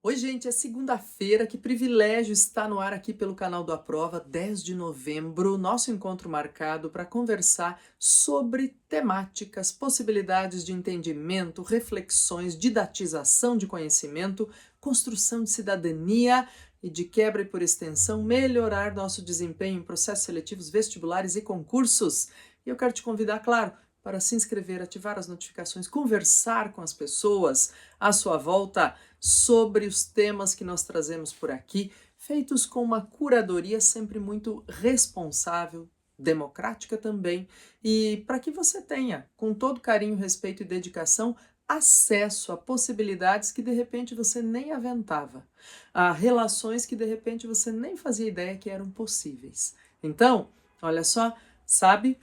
Oi, gente, é segunda-feira, que privilégio estar no ar aqui pelo canal do Aprova, 10 de novembro, nosso encontro marcado para conversar sobre temáticas, possibilidades de entendimento, reflexões, didatização de conhecimento, construção de cidadania e, de quebra e por extensão, melhorar nosso desempenho em processos seletivos vestibulares e concursos. E eu quero te convidar, claro, para se inscrever, ativar as notificações, conversar com as pessoas à sua volta sobre os temas que nós trazemos por aqui, feitos com uma curadoria sempre muito responsável, democrática também, e para que você tenha, com todo carinho, respeito e dedicação, acesso a possibilidades que de repente você nem aventava, a relações que de repente você nem fazia ideia que eram possíveis. Então, olha só, sabe?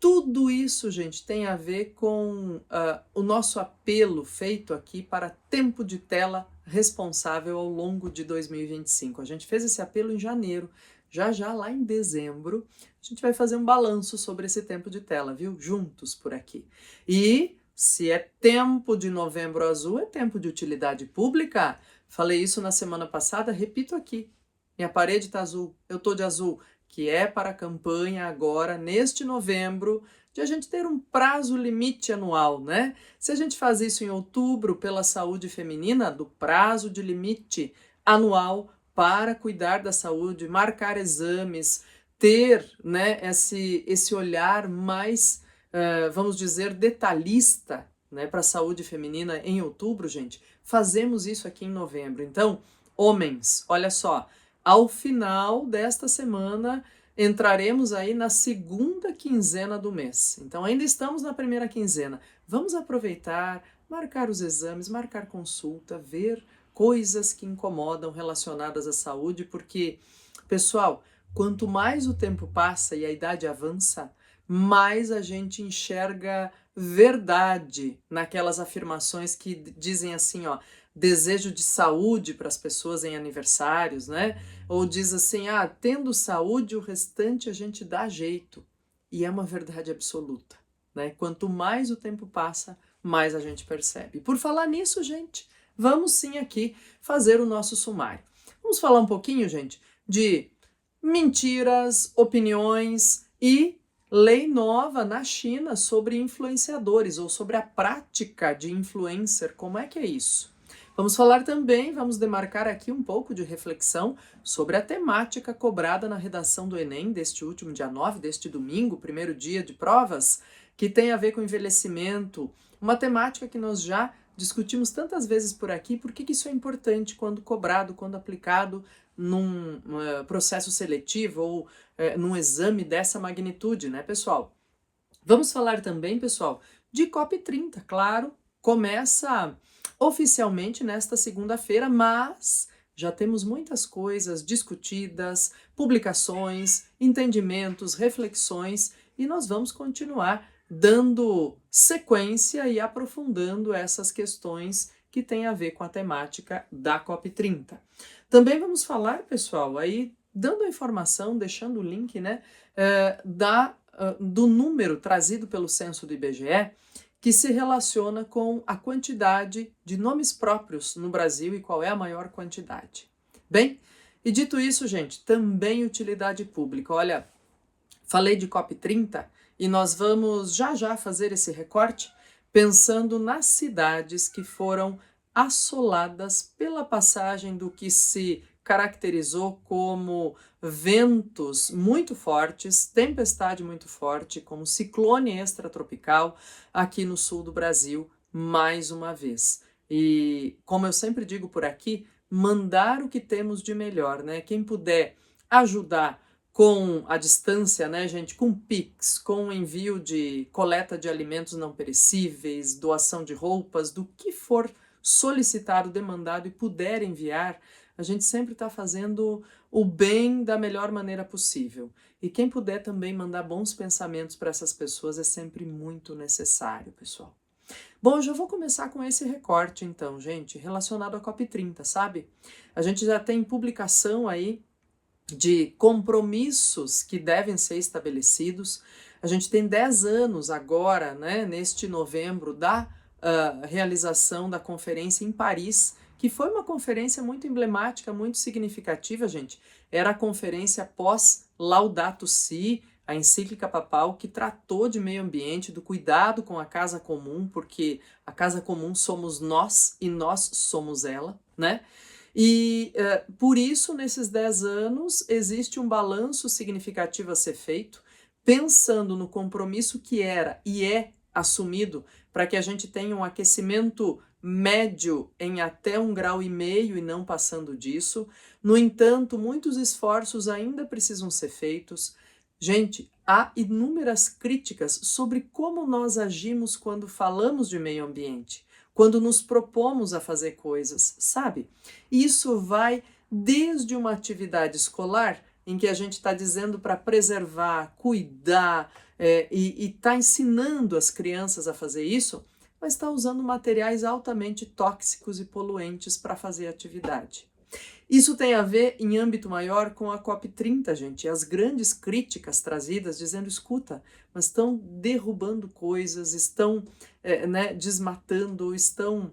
Tudo isso, gente, tem a ver com o nosso apelo feito aqui para tempo de tela responsável ao longo de 2025. A gente fez esse apelo em janeiro, já lá em dezembro, a gente vai fazer um balanço sobre esse tempo de tela, viu? Juntos por aqui. E se é tempo de novembro azul, é tempo de utilidade pública. Falei isso na semana passada, repito aqui. Minha parede está azul, eu tô de azul, que é para a campanha agora, neste novembro, de a gente ter um prazo limite anual, né? Se a gente faz isso em outubro pela saúde feminina, do prazo de limite anual para cuidar da saúde, marcar exames, ter, né, esse olhar mais, vamos dizer, detalhista, né, para a saúde feminina em outubro, gente, fazemos isso aqui em novembro. Então, homens, olha só, ao final desta semana, entraremos aí na segunda quinzena do mês. Então, ainda estamos na primeira quinzena. Vamos aproveitar, marcar os exames, marcar consulta, ver coisas que incomodam relacionadas à saúde, porque, pessoal, quanto mais o tempo passa e a idade avança, mais a gente enxerga verdade naquelas afirmações que dizem assim, ó, desejo de saúde para as pessoas em aniversários, né? Ou diz assim, tendo saúde, o restante a gente dá jeito. E é uma verdade absoluta, né? Quanto mais o tempo passa, mais a gente percebe. Por falar nisso, gente, vamos sim aqui fazer o nosso sumário. Vamos falar um pouquinho, gente, de mentiras, opiniões e lei nova na China sobre influenciadores ou sobre a prática de influencer. Como é que é isso? Vamos falar também, vamos demarcar aqui um pouco de reflexão sobre a temática cobrada na redação do Enem deste último dia 9, deste domingo, primeiro dia de provas, que tem a ver com envelhecimento, uma temática que nós já discutimos tantas vezes por aqui, por que isso é importante quando cobrado, quando aplicado num processo seletivo ou num exame dessa magnitude, né, pessoal? Vamos falar também, pessoal, de COP30, claro, começa oficialmente nesta segunda-feira, mas já temos muitas coisas discutidas, publicações, entendimentos, reflexões, e nós vamos continuar dando sequência e aprofundando essas questões que têm a ver com a temática da COP30. Também vamos falar, pessoal, aí dando a informação, deixando o link, né, do número trazido pelo censo do IBGE, que se relaciona com a quantidade de nomes próprios no Brasil e qual é a maior quantidade. Bem, e dito isso, gente, também utilidade pública. Olha, falei de COP30 e nós vamos já fazer esse recorte pensando nas cidades que foram assoladas pela passagem do que se caracterizou como ventos muito fortes, tempestade muito forte, como ciclone extratropical aqui no sul do Brasil, mais uma vez. E, como eu sempre digo por aqui, mandar o que temos de melhor, né? Quem puder ajudar com a distância, né, gente, com Pix, com envio de coleta de alimentos não perecíveis, doação de roupas, do que for solicitado, demandado e puder enviar, a gente sempre está fazendo o bem da melhor maneira possível. E quem puder também mandar bons pensamentos para essas pessoas é sempre muito necessário, pessoal. Bom, eu já vou começar com esse recorte, então, gente, relacionado à COP30, sabe? A gente já tem publicação aí de compromissos que devem ser estabelecidos. A gente tem 10 anos agora, né, neste novembro, da realização da conferência em Paris, que foi uma conferência muito emblemática, muito significativa, gente. Era a conferência pós Laudato Si, a encíclica papal que tratou de meio ambiente, do cuidado com a casa comum, porque a casa comum somos nós e nós somos ela, né? E por isso, nesses 10 anos, existe um balanço significativo a ser feito, pensando no compromisso que era e é assumido para que a gente tenha um aquecimento médio em até 1,5 graus e não passando disso. No entanto, muitos esforços ainda precisam ser feitos. Gente, há inúmeras críticas sobre como nós agimos quando falamos de meio ambiente, quando nos propomos a fazer coisas, sabe? Isso vai desde uma atividade escolar, em que a gente está dizendo para preservar, cuidar, e está ensinando as crianças a fazer isso, mas está usando materiais altamente tóxicos e poluentes para fazer atividade. Isso tem a ver, em âmbito maior, com a COP30, gente. As grandes críticas trazidas dizendo, escuta, mas estão derrubando coisas, estão desmatando, estão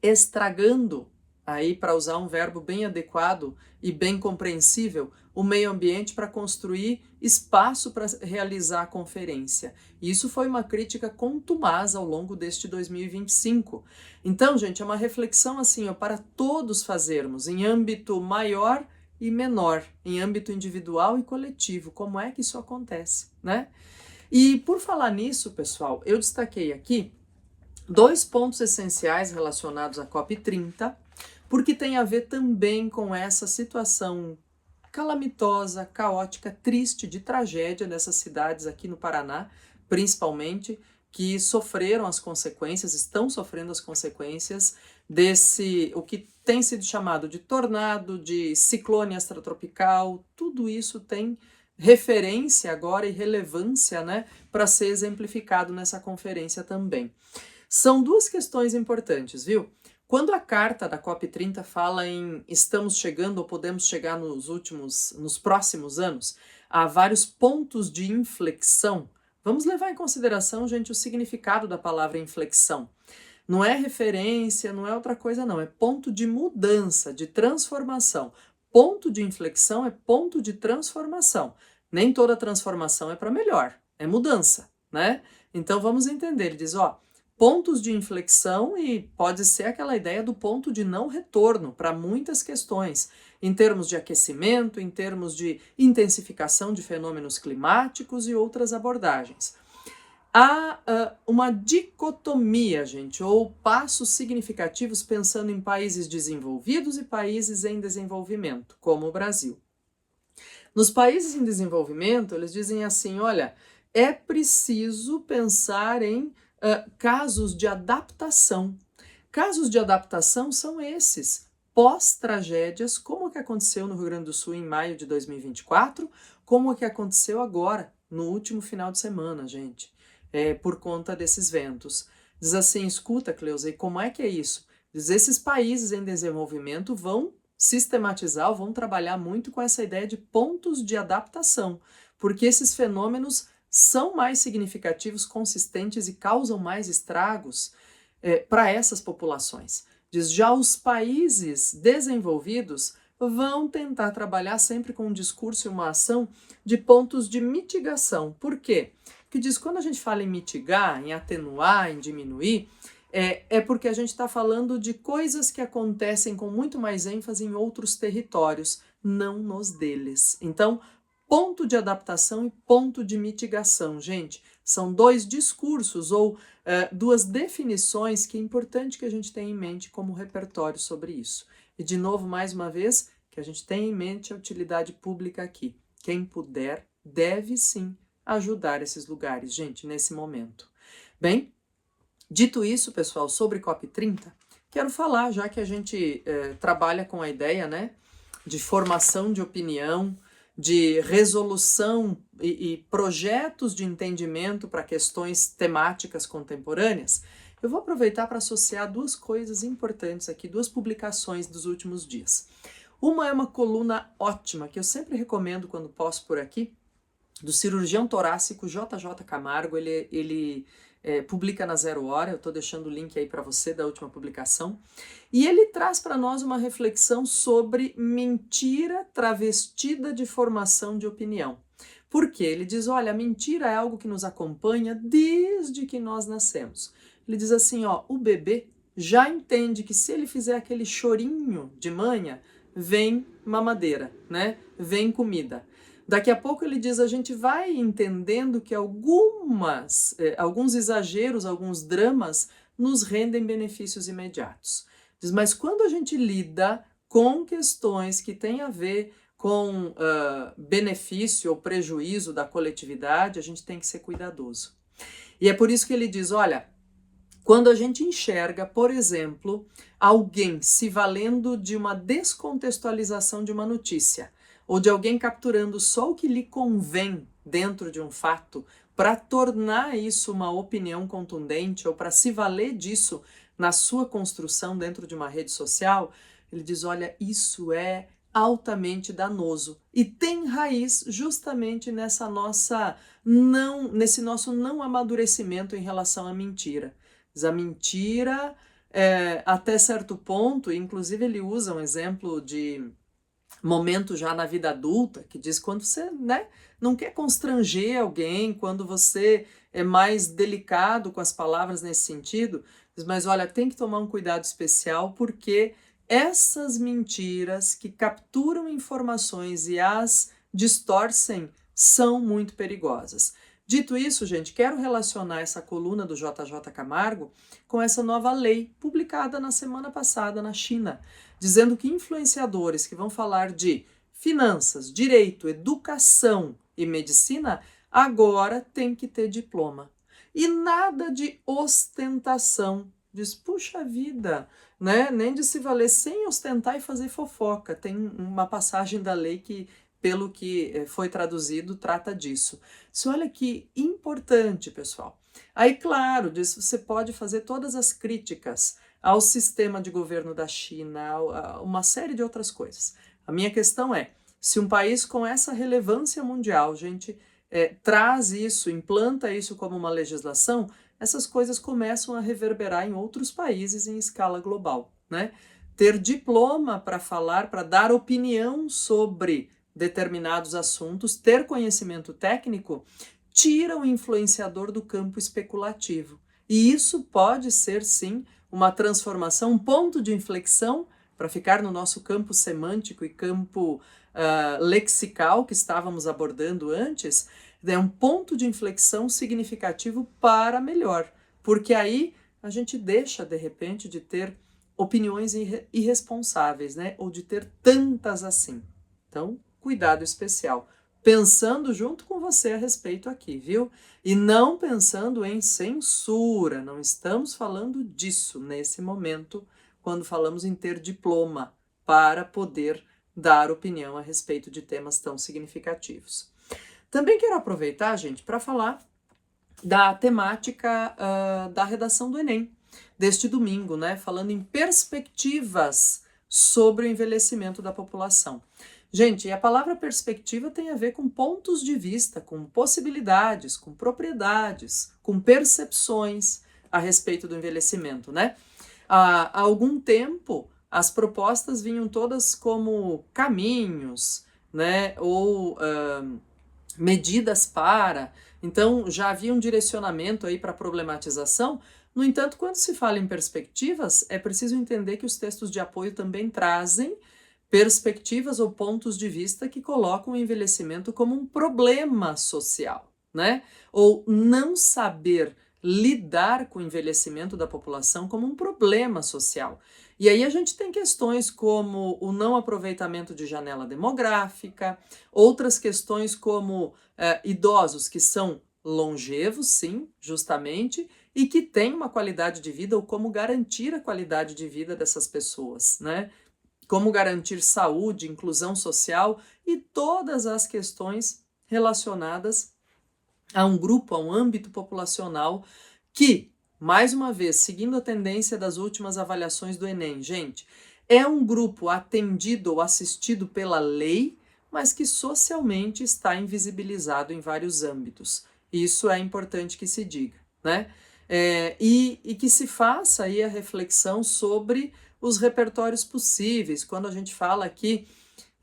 estragando, aí para usar um verbo bem adequado e bem compreensível, o meio ambiente para construir espaço para realizar a conferência. E isso foi uma crítica contumaz ao longo deste 2025. Então, gente, é uma reflexão assim, para todos fazermos, em âmbito maior e menor, em âmbito individual e coletivo. Como é que isso acontece, né? E por falar nisso, pessoal, eu destaquei aqui 2 pontos essenciais relacionados à COP30, porque tem a ver também com essa situação calamitosa, caótica, triste, de tragédia nessas cidades aqui no Paraná, principalmente, que sofreram as consequências, estão sofrendo as consequências desse, o que tem sido chamado de tornado, de ciclone extratropical, tudo isso tem referência agora e relevância, né, para ser exemplificado nessa conferência também. São 2 questões importantes, viu? Quando a carta da COP30 fala em estamos chegando ou podemos chegar nos próximos anos, há vários pontos de inflexão. Vamos levar em consideração, gente, o significado da palavra inflexão. Não é referência, não é outra coisa não, é ponto de mudança, de transformação. Ponto de inflexão é ponto de transformação. Nem toda transformação é para melhor, é mudança, né? Então vamos entender, ele diz, pontos de inflexão, e pode ser aquela ideia do ponto de não retorno para muitas questões, em termos de aquecimento, em termos de intensificação de fenômenos climáticos e outras abordagens. Há uma dicotomia, gente, ou passos significativos pensando em países desenvolvidos e países em desenvolvimento, como o Brasil. Nos países em desenvolvimento, eles dizem assim, olha, é preciso pensar em casos de adaptação. Casos de adaptação são esses, pós-tragédias, como o que aconteceu no Rio Grande do Sul em maio de 2024, como o que aconteceu agora, no último final de semana, gente, por conta desses ventos. Diz assim, escuta, Cleusa, e como é que é isso? Diz, esses países em desenvolvimento vão sistematizar, vão trabalhar muito com essa ideia de pontos de adaptação, porque esses fenômenos são mais significativos, consistentes e causam mais estragos para essas populações. Diz, já os países desenvolvidos vão tentar trabalhar sempre com um discurso e uma ação de pontos de mitigação. Por quê? Porque diz, quando a gente fala em mitigar, em atenuar, em diminuir, é porque a gente está falando de coisas que acontecem com muito mais ênfase em outros territórios, não nos deles. Então, ponto de adaptação e ponto de mitigação, gente, são 2 discursos ou 2 definições que é importante que a gente tenha em mente como repertório sobre isso. E de novo, mais uma vez, que a gente tenha em mente a utilidade pública aqui. Quem puder, deve sim ajudar esses lugares, gente, nesse momento. Bem, dito isso, pessoal, sobre COP30, quero falar, já que a gente trabalha com a ideia, né, de formação de opinião, de resolução e projetos de entendimento para questões temáticas contemporâneas, eu vou aproveitar para associar 2 coisas importantes aqui, 2 publicações dos últimos dias. Uma é uma coluna ótima, que eu sempre recomendo quando posso por aqui, do cirurgião torácico JJ Camargo. Ele publica na Zero Hora, eu estou deixando o link aí para você da última publicação, e ele traz para nós uma reflexão sobre mentira travestida de formação de opinião. Por quê? Ele diz, olha, a mentira é algo que nos acompanha desde que nós nascemos. Ele diz assim, ó, o bebê já entende que se ele fizer aquele chorinho de manhã, vem mamadeira, né? Vem comida. Daqui a pouco ele diz, a gente vai entendendo que alguns exageros, alguns dramas nos rendem benefícios imediatos. Diz, mas quando a gente lida com questões que têm a ver com benefício ou prejuízo da coletividade, a gente tem que ser cuidadoso. E é por isso que ele diz, olha, quando a gente enxerga, por exemplo, alguém se valendo de uma descontextualização de uma notícia, ou de alguém capturando só o que lhe convém dentro de um fato, para tornar isso uma opinião contundente, ou para se valer disso na sua construção dentro de uma rede social, ele diz, olha, isso é altamente danoso e tem raiz justamente nesse nosso não amadurecimento em relação à mentira. A mentira, até certo ponto, inclusive ele usa um exemplo de momento já na vida adulta, que diz quando você, né, não quer constranger alguém, quando você é mais delicado com as palavras nesse sentido, diz, mas olha, tem que tomar um cuidado especial porque essas mentiras que capturam informações e as distorcem são muito perigosas. Dito isso, gente, quero relacionar essa coluna do JJ Camargo com essa nova lei publicada na semana passada na China, dizendo que influenciadores que vão falar de finanças, direito, educação e medicina agora têm que ter diploma. E nada de ostentação. Diz, puxa vida, né? Nem de se valer sem ostentar e fazer fofoca. Tem uma passagem da lei que, pelo que foi traduzido, trata disso. Isso, olha que importante, pessoal. Aí, claro, diz, você pode fazer todas as críticas ao sistema de governo da China, a uma série de outras coisas. A minha questão é, se um país com essa relevância mundial, gente, traz isso, implanta isso como uma legislação, essas coisas começam a reverberar em outros países em escala global, né? Ter diploma para falar, para dar opinião sobre determinados assuntos, ter conhecimento técnico, tira o influenciador do campo especulativo. E isso pode ser, sim, uma transformação, um ponto de inflexão, para ficar no nosso campo semântico e campo lexical que estávamos abordando antes, é um ponto de inflexão significativo para melhor, porque aí a gente deixa, de repente, de ter opiniões irresponsáveis, né? Ou de ter tantas assim. Então, cuidado especial. Pensando junto com você a respeito aqui, viu? E não pensando em censura, não estamos falando disso nesse momento, quando falamos em ter diploma para poder dar opinião a respeito de temas tão significativos. Também quero aproveitar, gente, para falar da temática da redação do Enem, deste domingo, né? Falando em perspectivas sobre o envelhecimento da população. Gente, a palavra perspectiva tem a ver com pontos de vista, com possibilidades, com propriedades, com percepções a respeito do envelhecimento, né? Há algum tempo, as propostas vinham todas como caminhos, né? Ou medidas para. Então, já havia um direcionamento aí para problematização. No entanto, quando se fala em perspectivas, é preciso entender que os textos de apoio também trazem perspectivas ou pontos de vista que colocam o envelhecimento como um problema social, né? Ou não saber lidar com o envelhecimento da população como um problema social. E aí a gente tem questões como o não aproveitamento de janela demográfica, outras questões como idosos que são longevos, sim, justamente, e que têm uma qualidade de vida, ou como garantir a qualidade de vida dessas pessoas, né? Como garantir saúde, inclusão social e todas as questões relacionadas a um grupo, a um âmbito populacional que, mais uma vez, seguindo a tendência das últimas avaliações do Enem, gente, é um grupo atendido ou assistido pela lei, mas que socialmente está invisibilizado em vários âmbitos. Isso é importante que se diga, né? E que se faça aí a reflexão sobre os repertórios possíveis. Quando a gente fala aqui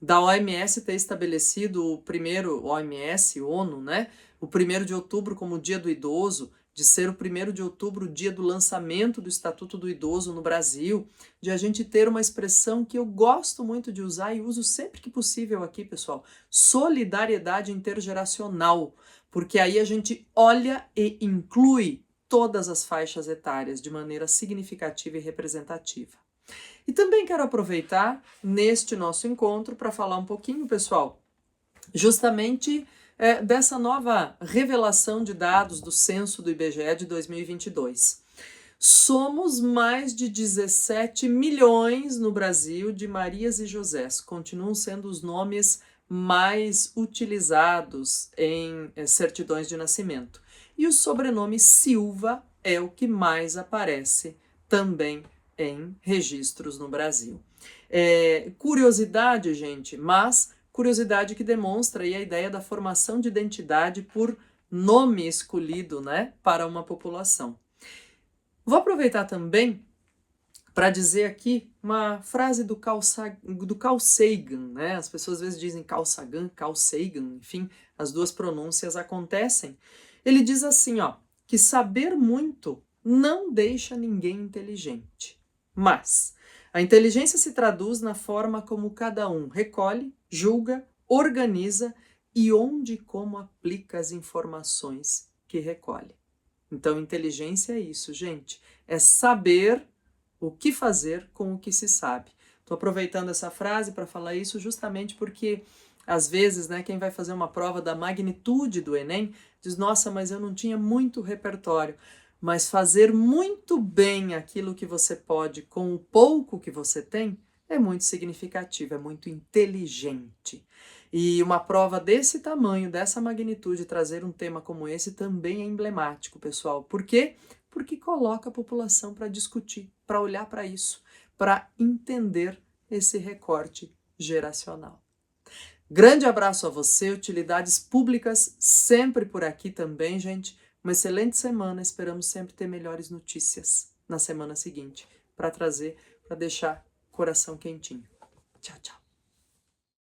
da OMS ter estabelecido o primeiro, OMS, ONU, né? O 1º de outubro como Dia do Idoso, de ser o 1º de outubro o dia do lançamento do Estatuto do Idoso no Brasil, de a gente ter uma expressão que eu gosto muito de usar e uso sempre que possível aqui, pessoal, solidariedade intergeracional, porque aí a gente olha e inclui todas as faixas etárias de maneira significativa e representativa. E também quero aproveitar neste nosso encontro para falar um pouquinho, pessoal, justamente dessa nova revelação de dados do censo do IBGE de 2022. Somos mais de 17 milhões no Brasil de Marias e Josés. Continuam sendo os nomes mais utilizados em certidões de nascimento. E o sobrenome Silva é o que mais aparece também em registros no Brasil. Curiosidade, gente, mas curiosidade que demonstra aí a ideia da formação de identidade por nome escolhido, né, para uma população. Vou aproveitar também para dizer aqui uma frase do Carl Sagan, né? As pessoas às vezes dizem Carl Sagan, enfim, as duas pronúncias acontecem. Ele diz assim, ó, que saber muito não deixa ninguém inteligente, mas a inteligência se traduz na forma como cada um recolhe, julga, organiza e onde e como aplica as informações que recolhe. Então, inteligência é isso, gente. É saber o que fazer com o que se sabe. Estou aproveitando essa frase para falar isso justamente porque, às vezes, né, quem vai fazer uma prova da magnitude do Enem diz, nossa, mas eu não tinha muito repertório. Mas fazer muito bem aquilo que você pode com o pouco que você tem é muito significativo, é muito inteligente. E uma prova desse tamanho, dessa magnitude, trazer um tema como esse também é emblemático, pessoal. Por quê? Porque coloca a população para discutir, para olhar para isso, para entender esse recorte geracional. Grande abraço a você, utilidades públicas sempre por aqui também, gente. Uma excelente semana, esperamos sempre ter melhores notícias na semana seguinte para trazer, para deixar o coração quentinho. Tchau, tchau.